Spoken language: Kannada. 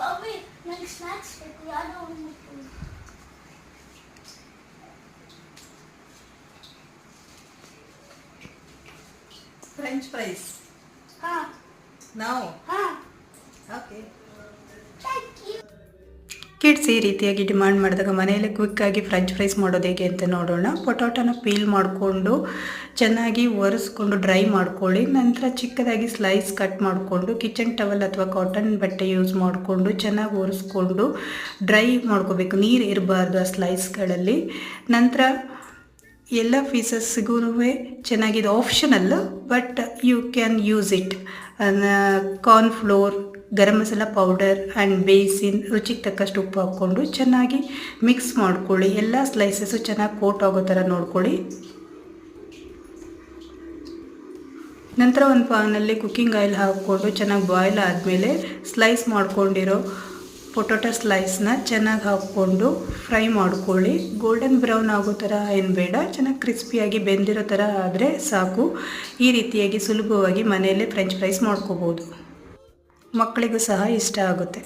ಬಾಬಿ ನನಗೆ ಸ್ನಾಕ್ಸ್ ಬೇಕು ಯಾರೋ ಒಂದು ಫ್ರೆಂಚ್ ಫ್ರೈಸ್ ಹಾ ನಾವು ಹಾ ಓಕೆ. Thank you. ಕಿಡ್ಸ್ ಈ ರೀತಿಯಾಗಿ ಡಿಮಾಂಡ್ ಮಾಡಿದಾಗ ಮನೆಯಲ್ಲೇ ಕ್ವಿಕ್ಕಾಗಿ ಫ್ರೆಂಚ್ ಫ್ರೈಸ್ ಮಾಡೋದು ಹೇಗೆ ಅಂತ ನೋಡೋಣ. ಪೊಟಾಟೋನ ಪೀಲ್ ಮಾಡಿಕೊಂಡು ಚೆನ್ನಾಗಿ ಒರೆಸ್ಕೊಂಡು ಡ್ರೈ ಮಾಡ್ಕೊಳ್ಳಿ. ನಂತರ ಚಿಕ್ಕದಾಗಿ ಸ್ಲೈಸ್ ಕಟ್ ಮಾಡಿಕೊಂಡು ಕಿಚನ್ ಟವಲ್ ಅಥವಾ ಕಾಟನ್ ಬಟ್ಟೆ ಯೂಸ್ ಮಾಡಿಕೊಂಡು ಚೆನ್ನಾಗಿ ಒರೆಸ್ಕೊಂಡು ಡ್ರೈ ಮಾಡ್ಕೋಬೇಕು. ನೀರು ಇರಬಾರ್ದು ಆ ಸ್ಲೈಸ್ಗಳಲ್ಲಿ. ನಂತರ ಎಲ್ಲ ಪೀಸಸ್ಸಿಗೂ ಚೆನ್ನಾಗಿದೆ. Optional but you can use it. Cornflour, garam masala powder and besan, ರುಚಿಗೆ ತಕ್ಕಷ್ಟು ಉಪ್ಪು ಹಾಕ್ಕೊಂಡು ಚೆನ್ನಾಗಿ ಮಿಕ್ಸ್ ಮಾಡ್ಕೊಳ್ಳಿ. ಎಲ್ಲ ಸ್ಲೈಸಸ್ಸು ಚೆನ್ನಾಗಿ ಕೋಟ್ ಆಗೋ ಥರ ನೋಡ್ಕೊಳ್ಳಿ. ನಂತರ ಒಂದು ಪಾನಲ್ಲಿ ಕುಕ್ಕಿಂಗ್ ಆಯಿಲ್ ಹಾಕ್ಕೊಂಡು ಚೆನ್ನಾಗಿ ಬಾಯ್ಲ್ ಆದಮೇಲೆ ಸ್ಲೈಸ್ ಮಾಡ್ಕೊಂಡಿರೋ ಪೊಟೊಟೊ ಸ್ಲೈಸ್ನ ಚೆನ್ನಾಗಿ ಹಾಕ್ಕೊಂಡು ಫ್ರೈ ಮಾಡ್ಕೊಳ್ಳಿ. ಗೋಲ್ಡನ್ ಬ್ರೌನ್ ಆಗೋ ಥರ ಏನು ಬೇಡ, ಚೆನ್ನಾಗಿ ಕ್ರಿಸ್ಪಿಯಾಗಿ ಬೆಂದಿರೋ ಥರ ಆದರೆ ಸಾಕು. ಈ ರೀತಿಯಾಗಿ ಸುಲಭವಾಗಿ ಮನೆಯಲ್ಲೇ ಫ್ರೆಂಚ್ ಫ್ರೈಸ್ ಮಾಡ್ಕೋಬೋದು. ಮಕ್ಕಳಿಗೂ ಸಹ ಇಷ್ಟ ಆಗುತ್ತೆ.